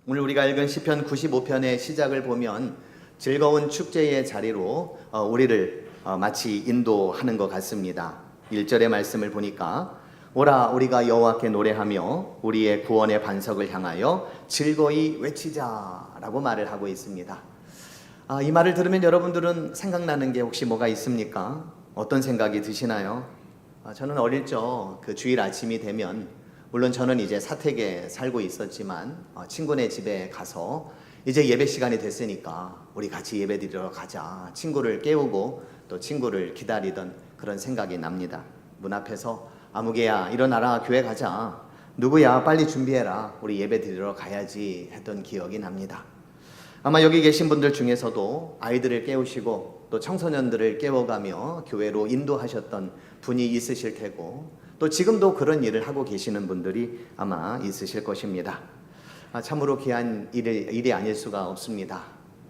오늘 우리가 읽은 시편 95편의 시작을 보면 즐거운 축제의 자리로 우리를 마치 인도하는 것 같습니다. 1절의 말씀을 보니까 오라 우리가 여호와께 노래하며 우리의 구원의 반석을 향하여 즐거이 외치자라고 말을 하고 있습니다. 이 말을 들으면 여러분들은 생각나는 게 혹시 뭐가 있습니까? 어떤 생각이 드시나요? 저는 어릴 적 그 주일 아침이 되면, 물론 저는 이제 사택에 살고 있었지만 친구네 집에 가서 이제 예배 시간이 됐으니까 우리 같이 예배 드리러 가자, 친구를 깨우고 또 친구를 기다리던 그런 생각이 납니다. 문 앞에서 아무개야 일어나라, 교회 가자, 누구야 빨리 준비해라, 우리 예배 드리러 가야지 했던 기억이 납니다. 아마 여기 계신 분들 중에서도 아이들을 깨우시고 또 청소년들을 깨워가며 교회로 인도하셨던 분이 있으실 테고, 또 지금도 그런 일을 하고 계시는 분들이 아마 있으실 것입니다. 참으로 귀한 일이 아닐 수가 없습니다.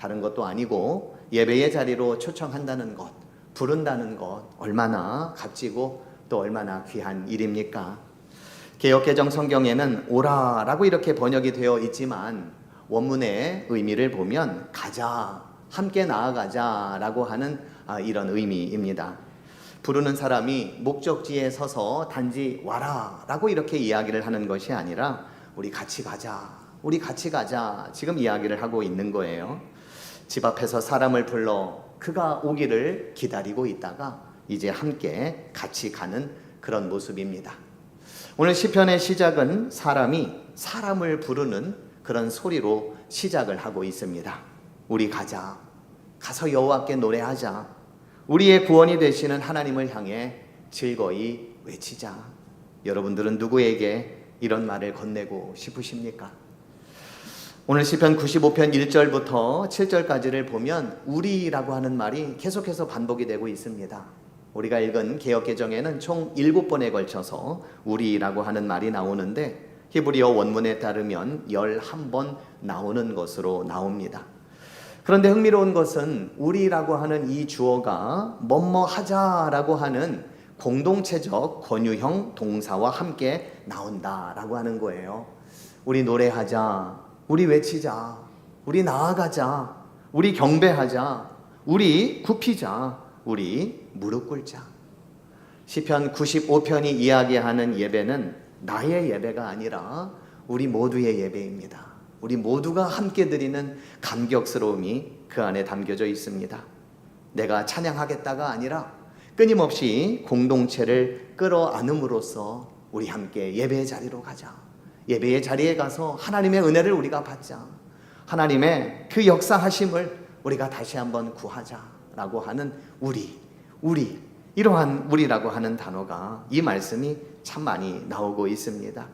다른 것도 아니고 예배의 자리로 초청한다는 것, 부른다는 것, 얼마나 값지고 또 얼마나 귀한 일입니까? 개역개정 성경에는 오라라고 이렇게 번역이 되어 있지만 원문의 의미를 보면 가자, 함께 나아가자라고 하는 이런 의미입니다. 부르는 사람이 목적지에 서서 단지 와라라고 이렇게 이야기를 하는 것이 아니라 우리 같이 가자, 우리 같이 가자, 지금 이야기를 하고 있는 거예요. 집 앞에서 사람을 불러 그가 오기를 기다리고 있다가 이제 함께 같이 가는 그런 모습입니다. 오늘 시편의 시작은 사람이 사람을 부르는 그런 소리로 시작을 하고 있습니다. 우리 가자, 가서 여호와께 노래하자, 우리의 구원이 되시는 하나님을 향해 즐거이 외치자. 여러분들은 누구에게 이런 말을 건네고 싶으십니까? 오늘 시편 95편 1절부터 7절까지를 보면 우리라고 하는 말이 계속해서 반복이 되고 있습니다. 우리가 읽은 개역개정에는 총 7번에 걸쳐서 우리라고 하는 말이 나오는데 히브리어 원문에 따르면 11번 나오는 것으로 나옵니다. 그런데 흥미로운 것은 우리라고 하는 이 주어가 뭐뭐 하자라고 하는 공동체적 권유형 동사와 함께 나온다라고 하는 거예요. 우리 노래하자, 우리 외치자, 우리 나아가자, 우리 경배하자, 우리 굽히자, 우리 무릎 꿇자. 시편 95편이 이야기하는 예배는 나의 예배가 아니라 우리 모두의 예배입니다. 우리 모두가 함께 드리는 감격스러움이 그 안에 담겨져 있습니다. 내가 찬양하겠다가 아니라 끊임없이 공동체를 끌어안음으로써 우리 함께 예배의 자리로 가자. 예배의 자리에 가서 하나님의 은혜를 우리가 받자. 하나님의 그 역사하심을 우리가 다시 한번 구하자라고 하는 우리, 이러한 우리라고 하는 단어가, 이 말씀이 참 많이 나오고 있습니다.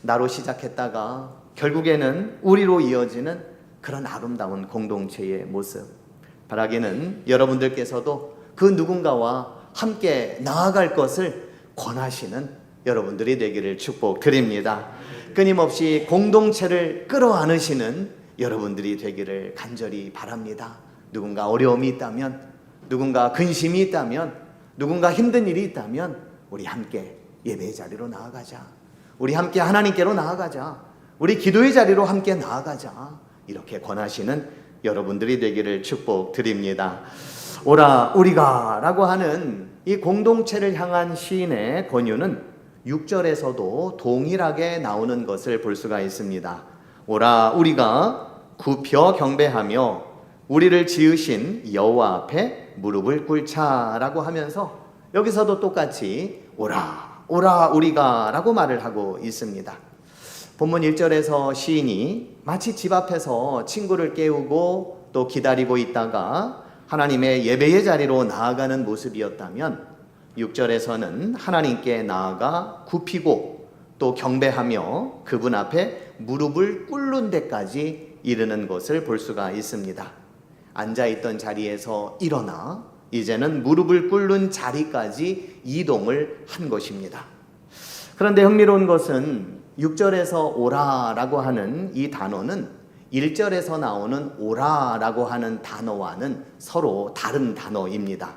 나로 시작했다가 결국에는 우리로 이어지는 그런 아름다운 공동체의 모습, 바라기는 여러분들께서도 그 누군가와 함께 나아갈 것을 권하시는 여러분들이 되기를 축복드립니다. 끊임없이 공동체를 끌어안으시는 여러분들이 되기를 간절히 바랍니다. 누군가 어려움이 있다면, 누군가 근심이 있다면, 누군가 힘든 일이 있다면 우리 함께 예배의 자리로 나아가자. 우리 함께 하나님께로 나아가자. 우리 기도의 자리로 함께 나아가자. 이렇게 권하시는 여러분들이 되기를 축복드립니다. 오라 우리가 라고 하는 이 공동체를 향한 시인의 권유는 6절에서도 동일하게 나오는 것을 볼 수가 있습니다. 오라 우리가 굽혀 경배하며 우리를 지으신 여호와 앞에 무릎을 꿇자라고 하면서 여기서도 똑같이 오라 우리가 라고 말을 하고 있습니다. 본문 1절에서 시인이 마치 집 앞에서 친구를 깨우고 또 기다리고 있다가 하나님의 예배의 자리로 나아가는 모습이었다면 6절에서는 하나님께 나아가 굽히고 또 경배하며 그분 앞에 무릎을 꿇는 데까지 이르는 것을 볼 수가 있습니다. 앉아있던 자리에서 일어나 이제는 무릎을 꿇는 자리까지 이동을 한 것입니다. 그런데 흥미로운 것은 6절에서 오라라고 하는 이 단어는 1절에서 나오는 오라라고 하는 단어와는 서로 다른 단어입니다.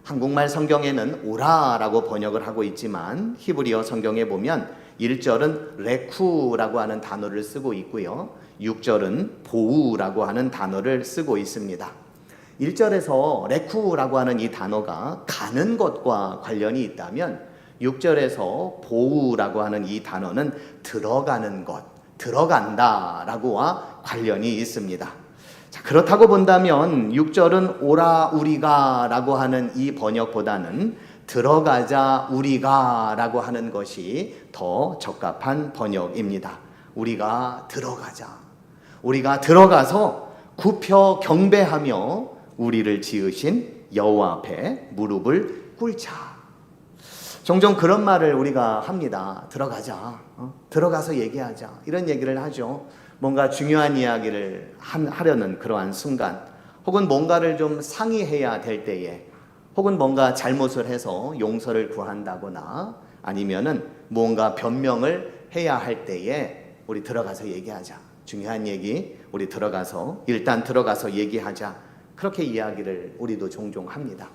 한국말 성경에는 오라라고 번역을 하고 있지만 히브리어 성경에 보면 1절은 레쿠라고 하는 단어를 쓰고 있고요. 6절은 보우라고 하는 단어를 쓰고 있습니다. 1절에서 레쿠라고 하는 이 단어가 가는 것과 관련이 있다면 6절에서 보우라고 하는 이 단어는 들어가는 것, 들어간다라고와 관련이 있습니다. 자, 그렇다고 본다면 6절은 오라 우리가 라고 하는 이 번역보다는 들어가자 우리가 라고 하는 것이 더 적합한 번역입니다. 우리가 들어가자. 우리가 들어가서 굽혀 경배하며 우리를 지으신 여호와 앞에 무릎을 꿇자. 종종 그런 말을 우리가 합니다. 들어가자. 들어가서 얘기하자. 이런 얘기를 하죠. 뭔가 중요한 이야기를 하려는 그러한 순간, 혹은 뭔가를 좀 상의해야 될 때에, 혹은 뭔가 잘못을 해서 용서를 구한다거나 아니면은 뭔가 변명을 해야 할 때에 우리 들어가서 얘기하자. 중요한 얘기 우리 일단 들어가서 얘기하자. 그렇게 이야기를 우리도 종종 합니다.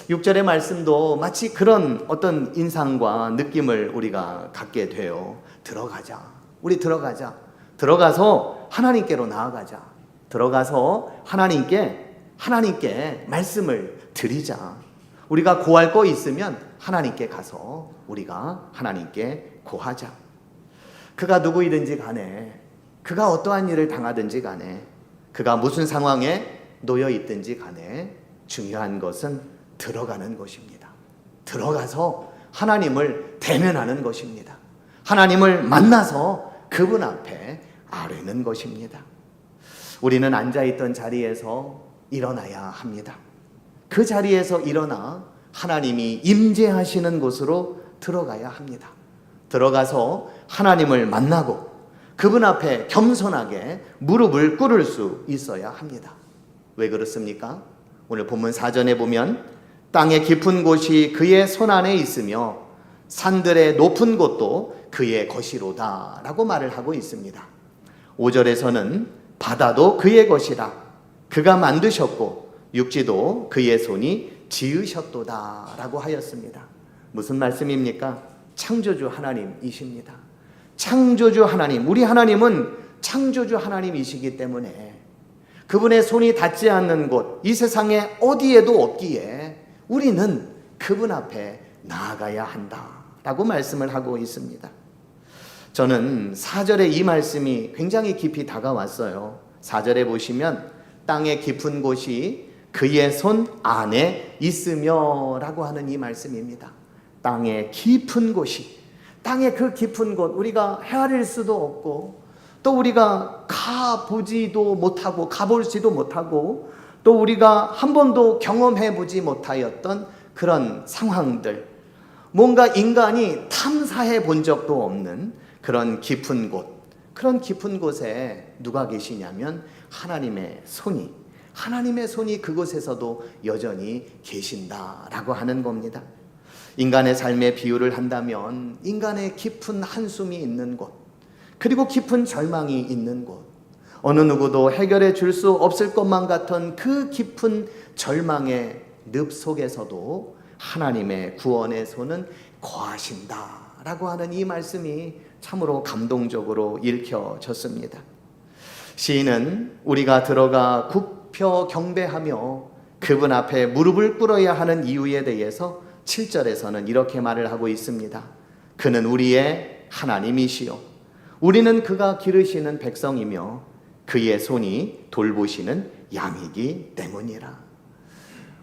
6절의 말씀도 마치 그런 어떤 인상과 느낌을 우리가 갖게 돼요. 들어가자. 우리 들어가자. 들어가서 하나님께로 나아가자. 들어가서 하나님께 말씀을 드리자. 우리가 고할 거 있으면 하나님께 가서 우리가 하나님께 고하자. 그가 누구이든지 간에, 그가 어떠한 일을 당하든지 간에, 그가 무슨 상황에 놓여 있든지 간에 중요한 것은 들어가는 것입니다. 들어가서 하나님을 대면하는 것입니다. 하나님을 만나서 그분 앞에 아뢰는 것입니다. 우리는 앉아있던 자리에서 일어나야 합니다. 그 자리에서 일어나 하나님이 임재하시는 곳으로 들어가야 합니다. 들어가서 하나님을 만나고 그분 앞에 겸손하게 무릎을 꿇을 수 있어야 합니다. 왜 그렇습니까? 오늘 본문 4절에 보면 땅의 깊은 곳이 그의 손 안에 있으며 산들의 높은 곳도 그의 것이로다 라고 말을 하고 있습니다. 5절에서는 바다도 그의 것이라 그가 만드셨고 육지도 그의 손이 지으셨도다 라고 하였습니다. 무슨 말씀입니까? 창조주 하나님이십니다. 창조주 하나님, 우리 하나님은 창조주 하나님이시기 때문에 그분의 손이 닿지 않는 곳, 이 세상에 어디에도 없기에 우리는 그분 앞에 나아가야 한다라고 말씀을 하고 있습니다. 저는 4절의 이 말씀이 굉장히 깊이 다가왔어요. 4절에 보시면 땅의 깊은 곳이 그의 손 안에 있으며 라고 하는 이 말씀입니다. 땅의 깊은 곳이, 땅의 그 깊은 곳, 우리가 헤아릴 수도 없고 또 우리가 가보지도 못하고 가볼지도 못하고 또 우리가 한 번도 경험해보지 못하였던 그런 상황들, 뭔가 인간이 탐사해 본 적도 없는 그런 깊은 곳, 그런 깊은 곳에 누가 계시냐면 하나님의 손이 그곳에서도 여전히 계신다라고 하는 겁니다. 인간의 삶의 비유를 한다면 인간의 깊은 한숨이 있는 곳, 그리고 깊은 절망이 있는 곳, 어느 누구도 해결해 줄 수 없을 것만 같은 그 깊은 절망의 늪 속에서도 하나님의 구원의 손은 거하신다라고 하는 이 말씀이 참으로 감동적으로 읽혀졌습니다. 시인은 우리가 들어가 굽혀 경배하며 그분 앞에 무릎을 꿇어야 하는 이유에 대해서 7절에서는 이렇게 말을 하고 있습니다. 그는 우리의 하나님이시요 우리는 그가 기르시는 백성이며 그의 손이 돌보시는 양이기 때문이라.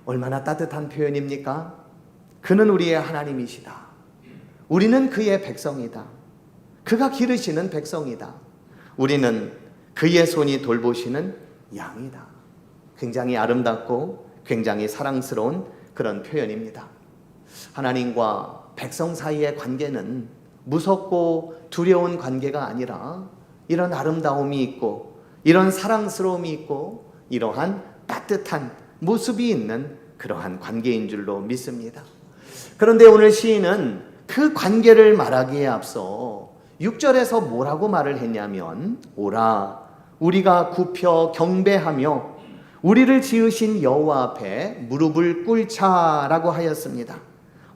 얼마나 따뜻한 표현입니까? 그는 우리의 하나님이시다. 우리는 그의 백성이다. 그가 기르시는 백성이다. 우리는 그의 손이 돌보시는 양이다. 굉장히 아름답고 굉장히 사랑스러운 그런 표현입니다. 하나님과 백성 사이의 관계는 무섭고 두려운 관계가 아니라 이런 아름다움이 있고 이런 사랑스러움이 있고 이러한 따뜻한 모습이 있는 그러한 관계인 줄로 믿습니다. 그런데 오늘 시인은 그 관계를 말하기에 앞서 6절에서 뭐라고 말을 했냐면 오라 우리가 굽혀 경배하며 우리를 지으신 여호와 앞에 무릎을 꿇자라고 하였습니다.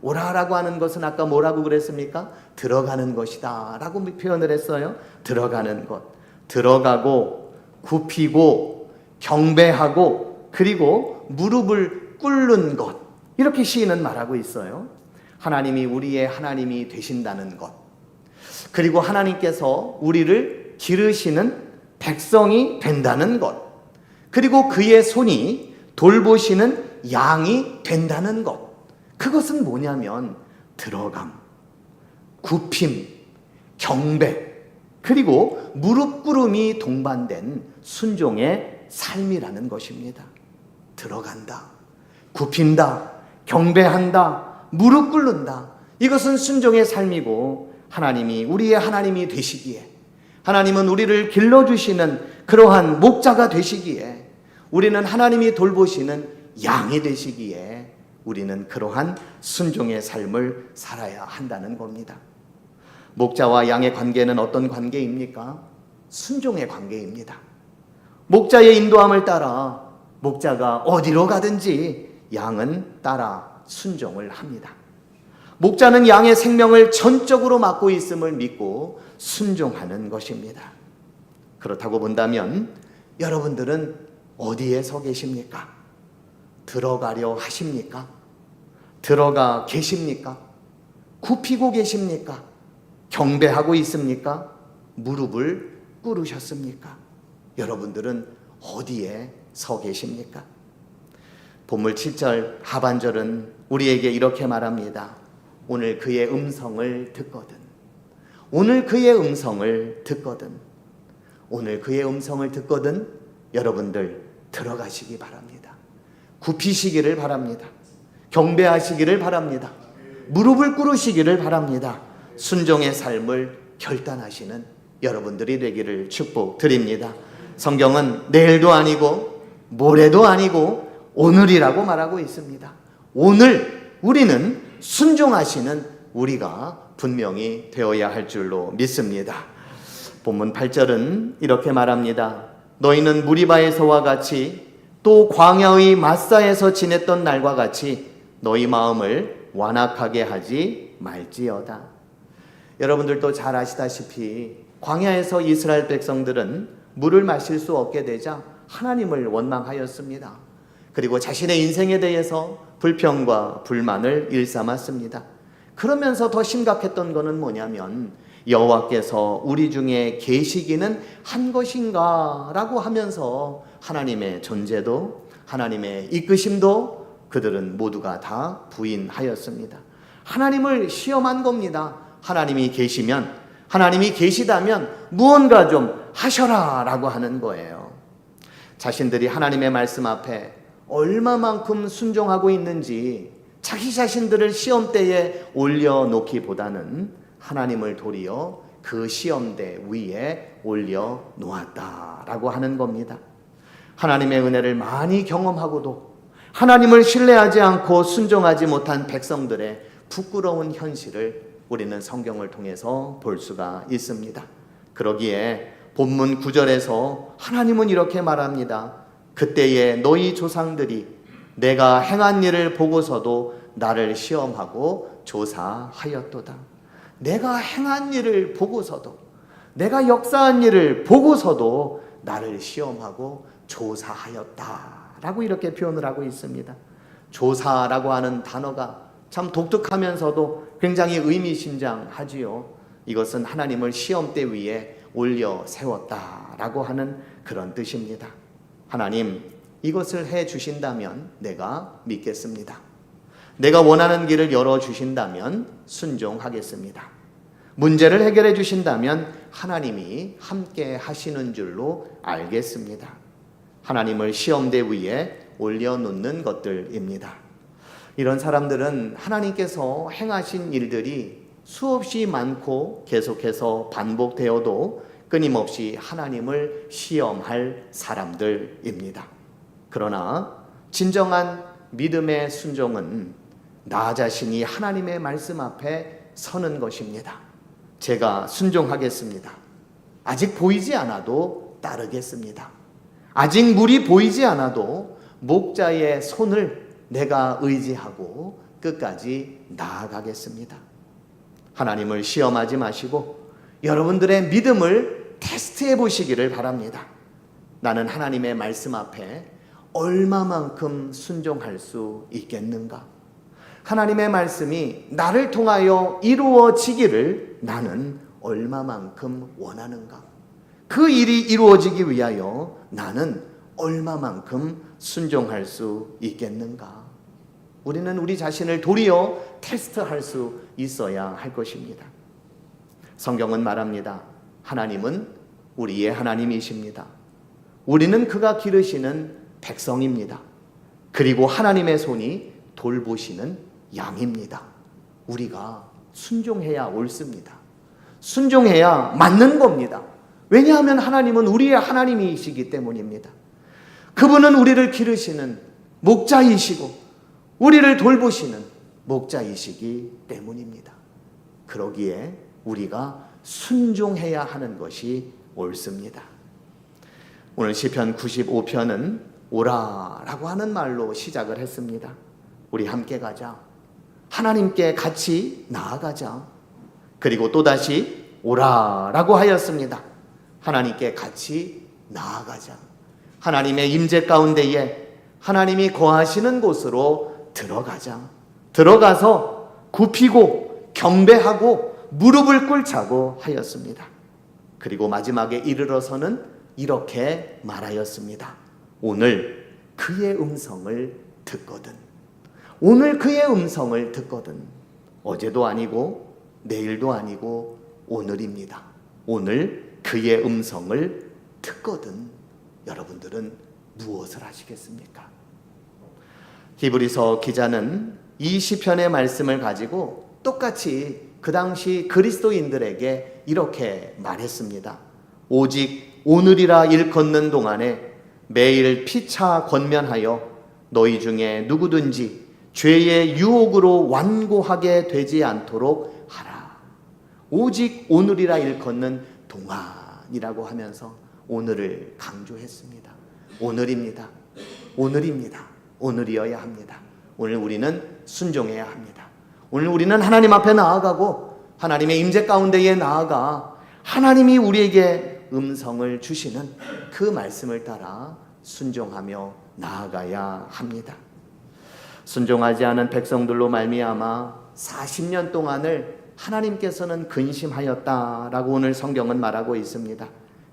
오라라고 하는 것은 아까 뭐라고 그랬습니까? 들어가는 것이다 라고 표현을 했어요. 들어가는 것. 들어가고 굽히고 경배하고 그리고 무릎을 꿇는 것. 이렇게 시인은 말하고 있어요. 하나님이 우리의 하나님이 되신다는 것. 그리고 하나님께서 우리를 기르시는 백성이 된다는 것. 그리고 그의 손이 돌보시는 양이 된다는 것. 그것은 뭐냐면 들어감, 굽힘, 경배, 그리고 무릎 꿇음이 동반된 순종의 삶이라는 것입니다. 들어간다, 굽힌다, 경배한다, 무릎 꿇는다. 이것은 순종의 삶이고 하나님이 우리의 하나님이 되시기에, 하나님은 우리를 길러주시는 그러한 목자가 되시기에, 우리는 하나님이 돌보시는 양이 되시기에 우리는 그러한 순종의 삶을 살아야 한다는 겁니다. 목자와 양의 관계는 어떤 관계입니까? 순종의 관계입니다. 목자의 인도함을 따라 목자가 어디로 가든지 양은 따라 순종을 합니다. 목자는 양의 생명을 전적으로 맡고 있음을 믿고 순종하는 것입니다. 그렇다고 본다면 여러분들은 어디에 서 계십니까? 들어가려 하십니까? 들어가 계십니까? 굽히고 계십니까? 경배하고 있습니까? 무릎을 꿇으셨습니까? 여러분들은 어디에 서 계십니까? 본문 7절 하반절은 우리에게 이렇게 말합니다. 오늘 그의 음성을 듣거든. 오늘 그의 음성을 듣거든. 오늘 그의 음성을 듣거든. 여러분들 들어가시기 바랍니다. 굽히시기를 바랍니다. 경배하시기를 바랍니다. 무릎을 꿇으시기를 바랍니다. 순종의 삶을 결단하시는 여러분들이 되기를 축복드립니다. 성경은 내일도 아니고 모레도 아니고 오늘이라고 말하고 있습니다. 오늘 우리는 순종하시는 우리가 분명히 되어야 할 줄로 믿습니다. 본문 8절은 이렇게 말합니다. 너희는 무리바에서와 같이 또 광야의 마사에서 지냈던 날과 같이 너희 마음을 완악하게 하지 말지어다. 여러분들도 잘 아시다시피 광야에서 이스라엘 백성들은 물을 마실 수 없게 되자 하나님을 원망하였습니다. 그리고 자신의 인생에 대해서 불평과 불만을 일삼았습니다. 그러면서 더 심각했던 것은 뭐냐면 여호와께서 우리 중에 계시기는 한 것인가 라고 하면서 하나님의 존재도 하나님의 이끄심도 그들은 모두가 다 부인하였습니다. 하나님을 시험한 겁니다. 하나님이 계시면, 하나님이 계시다면 무언가 좀 하셔라 라고 하는 거예요. 자신들이 하나님의 말씀 앞에 얼마만큼 순종하고 있는지 자기 자신들을 시험대에 올려놓기보다는 하나님을 도리어 그 시험대 위에 올려놓았다라고 하는 겁니다. 하나님의 은혜를 많이 경험하고도 하나님을 신뢰하지 않고 순종하지 못한 백성들의 부끄러운 현실을 우리는 성경을 통해서 볼 수가 있습니다. 그러기에 본문 9절에서 하나님은 이렇게 말합니다. 그때에 너희 조상들이 내가 행한 일을 보고서도 나를 시험하고 조사하였도다. 내가 행한 일을 보고서도, 내가 역사한 일을 보고서도 나를 시험하고 조사하였다라고 이렇게 표현을 하고 있습니다. 조사라고 하는 단어가 참 독특하면서도 굉장히 의미심장하지요. 이것은 하나님을 시험대 위에 올려 세웠다라고 하는 그런 뜻입니다. 하나님, 이것을 해 주신다면 내가 믿겠습니다. 내가 원하는 길을 열어주신다면 순종하겠습니다. 문제를 해결해 주신다면 하나님이 함께 하시는 줄로 알겠습니다. 하나님을 시험대 위에 올려놓는 것들입니다. 이런 사람들은 하나님께서 행하신 일들이 수없이 많고 계속해서 반복되어도 끊임없이 하나님을 시험할 사람들입니다. 그러나 진정한 믿음의 순종은 나 자신이 하나님의 말씀 앞에 서는 것입니다. 제가 순종하겠습니다. 아직 보이지 않아도 따르겠습니다. 아직 물이 보이지 않아도 목자의 손을 내가 의지하고 끝까지 나아가겠습니다. 하나님을 시험하지 마시고 여러분들의 믿음을 테스트해 보시기를 바랍니다. 나는 하나님의 말씀 앞에 얼마만큼 순종할 수 있겠는가? 하나님의 말씀이 나를 통하여 이루어지기를 나는 얼마만큼 원하는가? 그 일이 이루어지기 위하여 나는 얼마만큼 순종할 수 있겠는가? 우리는 우리 자신을 도리어 테스트할 수 있어야 할 것입니다. 성경은 말합니다. 하나님은 우리의 하나님이십니다. 우리는 그가 기르시는 백성입니다. 그리고 하나님의 손이 돌보시는 양입니다. 우리가 순종해야 옳습니다. 순종해야 맞는 겁니다. 왜냐하면 하나님은 우리의 하나님이시기 때문입니다. 그분은 우리를 기르시는 목자이시고 우리를 돌보시는 목자이시기 때문입니다. 그러기에 우리가 순종해야 하는 것이 옳습니다. 오늘 시편 95편은 오라라고 하는 말로 시작을 했습니다. 우리 함께 가자. 하나님께 같이 나아가자. 그리고 또다시 오라라고 하였습니다. 하나님께 같이 나아가자. 하나님의 임재 가운데에 하나님이 거하시는 곳으로 들어가자. 들어가서 굽히고 경배하고 무릎을 꿇자고 하였습니다. 그리고 마지막에 이르러서는 이렇게 말하였습니다. 오늘 그의 음성을 듣거든. 오늘 그의 음성을 듣거든. 어제도 아니고 내일도 아니고 오늘입니다. 오늘 그의 음성을 듣거든. 여러분들은 무엇을 하시겠습니까? 히브리서 기자는 이 시편의 말씀을 가지고 똑같이 그 당시 그리스도인들에게 이렇게 말했습니다. 오직 오늘이라 일컫는 동안에 매일 피차 권면하여 너희 중에 누구든지 죄의 유혹으로 완고하게 되지 않도록 하라. 오직 오늘이라 일컫는 동안이라고 하면서 오늘을 강조했습니다. 오늘입니다. 오늘입니다. 오늘이어야 합니다. 오늘 우리는 순종해야 합니다. 오늘 우리는 하나님 앞에 나아가고 하나님의 임재 가운데에 나아가 하나님이 우리에게 음성을 주시는 그 말씀을 따라 순종하며 나아가야 합니다. 순종하지 않은 백성들로 말미암아 40년 동안을 하나님께서는 근심하였다라고 오늘 성경은 말하고 있습니다.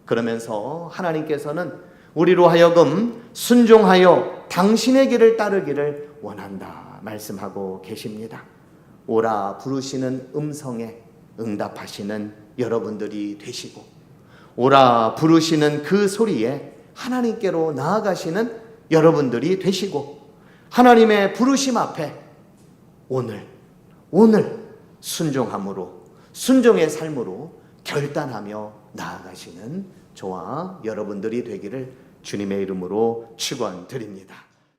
그러면서 하나님께서는 우리로 하여금 순종하여 당신의 길을 따르기를 원한다 말씀하고 계십니다. 오라 부르시는 음성에 응답하시는 여러분들이 되시고 오라 부르시는 그 소리에 하나님께로 나아가시는 여러분들이 되시고 하나님의 부르심 앞에 오늘 순종함으로 순종의 삶으로 결단하며 나아가시는 저와 여러분들이 되기를 주님의 이름으로 축원드립니다.